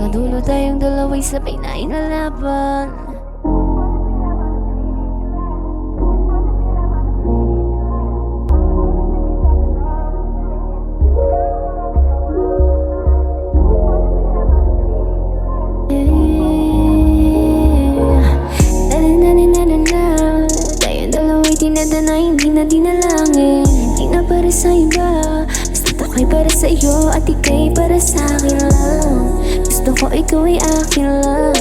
Hanggang dulo tayong dalawa'y sabay na inalaban. Tayong dalawa'y dinadana, hindi na dinalangin. Hindi na para sa iba, basta't ako'y para sa iyo at ika'y para sa akin lang. Gusto ko ikaw ay akin lang,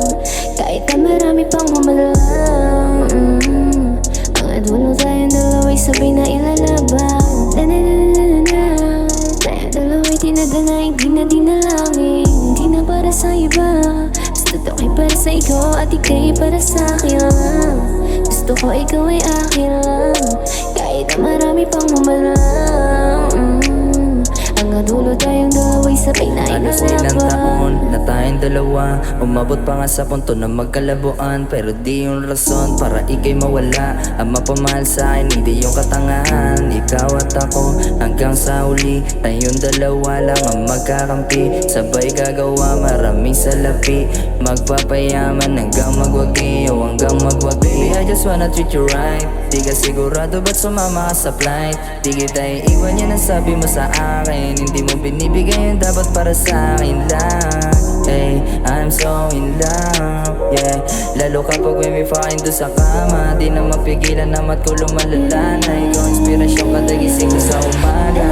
kahit na marami pang humalang. Ang dulo tayong dalawa'y sabay na ilalaban. Tayong dalawa'y dinadana, hindi na dinalangin. Hindi na para sa iba, basta't ako'y para sa iyo at ika'y para sa akin lang. Gusto ko ikaw ay akin lang, kahit na marami pang humalang. Hanggang dulo tayong dalawa'y sabay na Halos ilang taon inalaban. na tayong dalawa, umabot pa nga sa punto na magkalabuan. Pero di yung rason para ika'y mawala. Ang mapamahal sa'kin, hindi yung katangahan. Ikaw at ako hanggang sa huli, tayong dalawa lang ang magkakampi. Sabay gagawa maraming salapi, magpapayaman hanggang magwagi o hanggang magwagi. Baby, I just wanna treat you right. Di ka sigurado ba't sumama ka sa flight? Di kita iiwan, yan ang sabi mo sa akin. Hindi mo binibigay yung dapat para sa akin lang. Hey, I'm so in love, yeah. Lalo kapag may fucking doon sa kama, di na mapigilan na mat ko lumalala na. Ikaw inspirasyon kada gising ko sa umaga.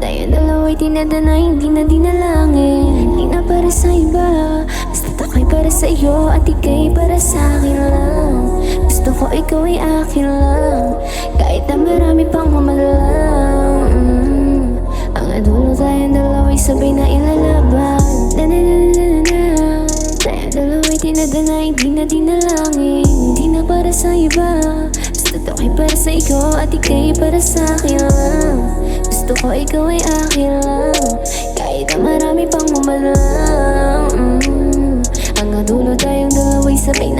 Tayong dalawa'y dinadana, hindi na dinalangin. Hindi na para sa iba, basta't ako'y para sa iyo at ika'y para sa akin lang. Gusto ko ikaw ay akin lang, kahit na marami pang humalang. Ang dulo tayong dalawa'y sabay na ilalaban. Tayong dalawa'y dinadana, hindi na dinalangin. Hindi na para sa iba, basta't ako'y para sa iyo at ika'y para sa akin lang. Gusto ko ikaw ay akin lang, kahit na marami pang humalang. Hanggang dulo tayong dalawa'y sabay